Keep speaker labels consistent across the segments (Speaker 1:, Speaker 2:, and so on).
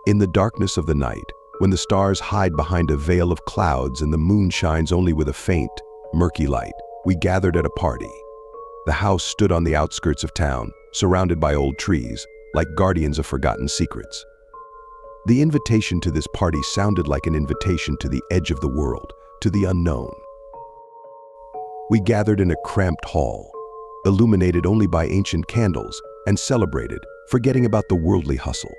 Speaker 1: In the darkness of the night, when the stars hide behind a veil of clouds and the moon shines only with a faint, murky light, we gathered at a party. The house stood on the outskirts of town, surrounded by old trees, like guardians of forgotten secrets. The invitation to this party sounded like an invitation to the edge of the world, to the unknown. We gathered in a cramped hall, illuminated only by ancient candles, and celebrated, forgetting about the worldly hustle.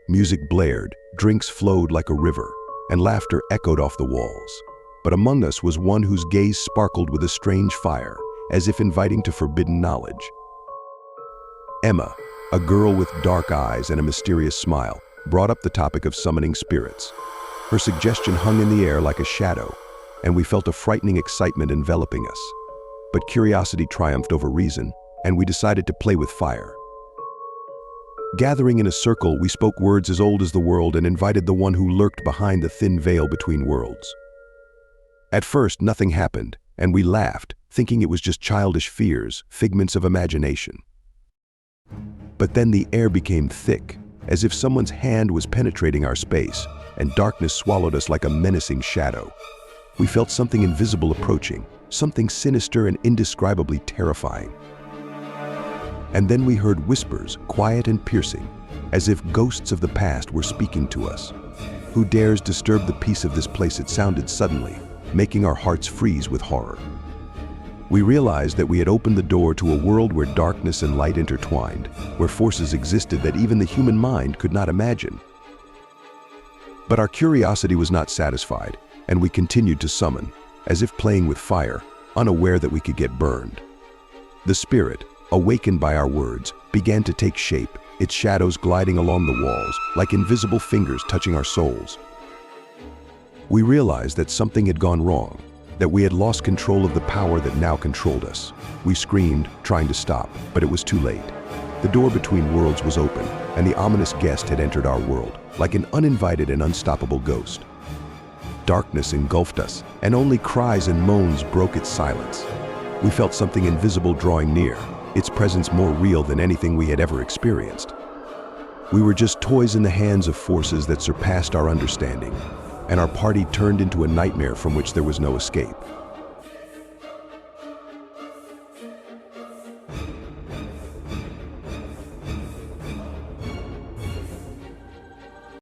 Speaker 1: Music blared, drinks flowed like a river, and laughter echoed off the walls. But among us was one whose gaze sparkled with a strange fire, as if inviting to forbidden knowledge. Emma, a girl with dark eyes and a mysterious smile, brought up the topic of summoning spirits. Her suggestion hung in the air like a shadow, and we felt a frightening excitement enveloping us. But curiosity triumphed over reason, and we decided to play with fire. Gathering in a circle, we spoke words as old as the world and invited the one who lurked behind the thin veil between worlds. At first, nothing happened, and we laughed, thinking it was just childish fears, figments of imagination. But then the air became thick, as if someone's hand was penetrating our space, and darkness swallowed us like a menacing shadow. We felt something invisible approaching, something sinister and indescribably terrifying. And then we heard whispers, quiet and piercing, as if ghosts of the past were speaking to us. Who dares disturb the peace of this place? It sounded suddenly, making our hearts freeze with horror. We realized that we had opened the door to a world where darkness and light intertwined, where forces existed that even the human mind could not imagine. But our curiosity was not satisfied, and we continued to summon, as if playing with fire, unaware that we could get burned. The spirit, awakened by our words, began to take shape, its shadows gliding along the walls, like invisible fingers touching our souls. We realized that something had gone wrong, that we had lost control of the power that now controlled us. We screamed, trying to stop, but it was too late. The door between worlds was open, and the ominous guest had entered our world, like an uninvited and unstoppable ghost. Darkness engulfed us, and only cries and moans broke its silence. We felt something invisible drawing near, its presence more real than anything we had ever experienced. We were just toys in the hands of forces that surpassed our understanding, and our party turned into a nightmare from which there was no escape.